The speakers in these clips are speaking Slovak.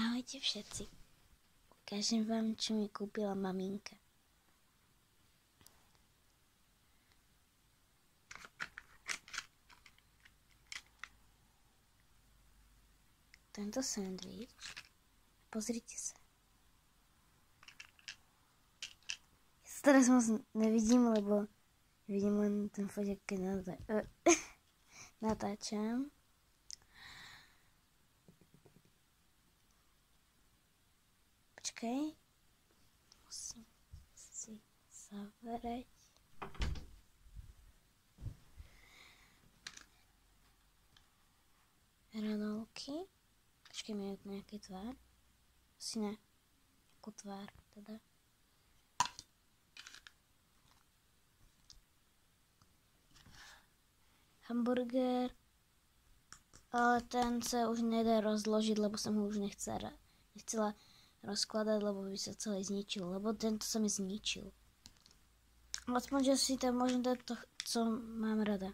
Ahojte všetci. Ukážem vám, čo mi kúpila maminka. Tento sandwich. Pozrite sa. Ja sa teraz moc nevidím, lebo vidím len ten foťak, keď natáčam. Počkaj. Musím si zavrieť. Hranolky. Počkaj, majú nejaký tvár? Asi ne. Akú tvár, teda. Hamburger. Ale ten sa už nedá rozložiť, lebo som ho už nechcela rozkladať, lebo by sa celý zničil. Lebo tento sa mi zničil. Aspoň, že si tam môžem dať to, co mám rada.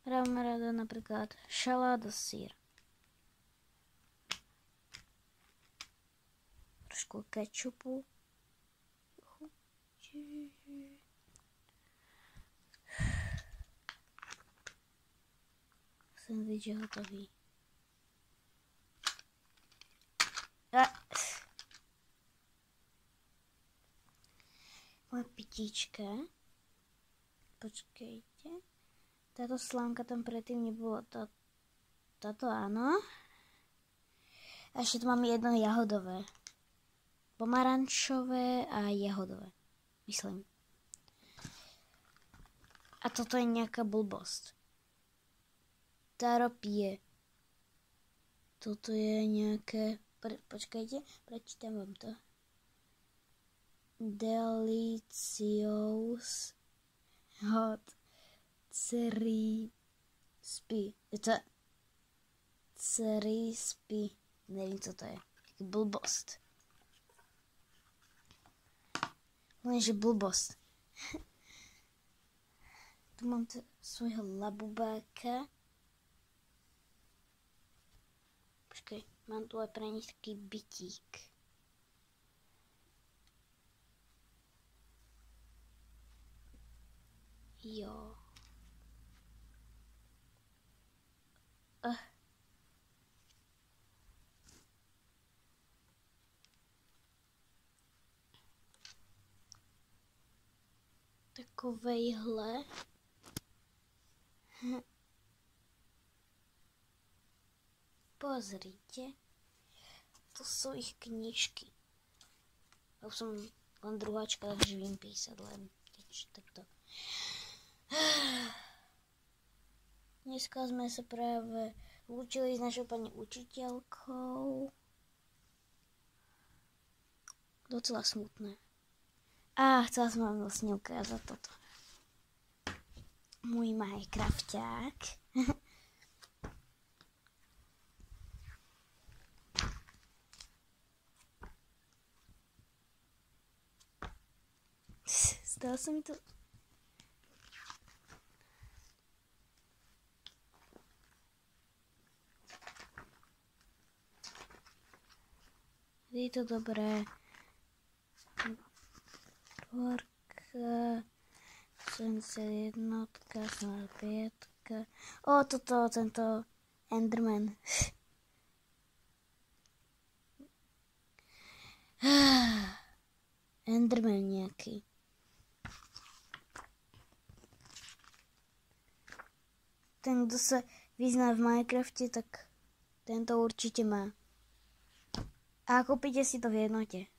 Mám rada napríklad šalát a sír. Trošku kečupu. Sandwich je hotový. Moje pitíčka. Počkejte. Táto slánka tam predtým nebolo. Táto áno. A ešte tu mám jedno jahodové. Pomarančové a jahodové. Myslím. A toto je nejaká blbosť. Taro pije. Toto je nejaké... Počkajte, prečítam vám to. Delicious hot crispy. Je to crispy. Nevím, co to je. Blbost. Lenže blbost. Tu mám svojho labubáka. Počkej, mám tu aj pre nich taký bytík. Jo. Takovejhle. Pozrite. To sú ich knižky. Ja som len druháčka, takže viem písať len takto. Dneska sme sa práve učili s našou pani učiteľkou. Docela smutné. Chcela som vám vlastne ukázať toto. Môj Minecrafťák. Stalo sa mi to... Je to dobré. Tvorka, 71, 5. Tento Enderman. Enderman nejaký. Ten, kto sa vyzná v Minecrafte, tak tento určite má. A kúpite si to v jednote.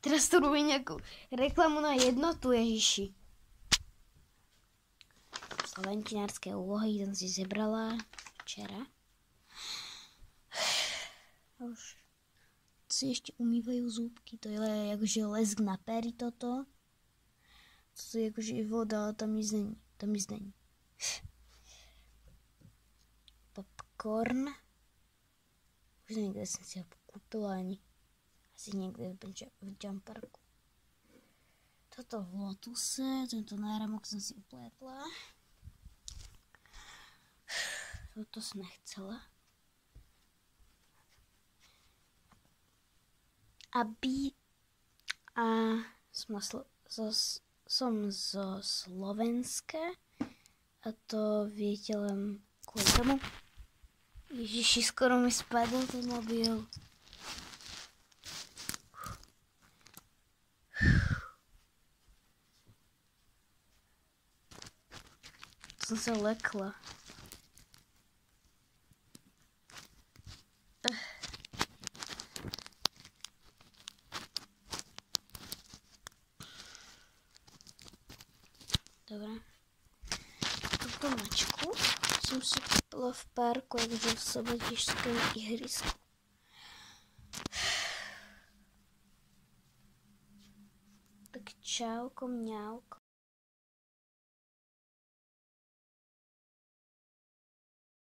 Teraz tu robím nejakú reklamu na jednotu, Ježiši. Slovenčinárske úlohy, tam si zebrala včera. Už si ešte umývajú zúbky, to je akože lesk na pery toto. To je akože voda, tam nic není. Popcorn. Už niekde som si ho kúpila ani. Asi niekde v Jumperku. Toto v Lotuse, tento náramok som si upletla. Toto som nechcela. som zo Slovenska a to viete len kvôli tomu. Ježiši, skoro mi spadol ten mobil. Som sa lekla. Dobre. Túto mačku som si kúpila v parku, akože v Sobotišskom ihrisku. Tak čauko, mňauko.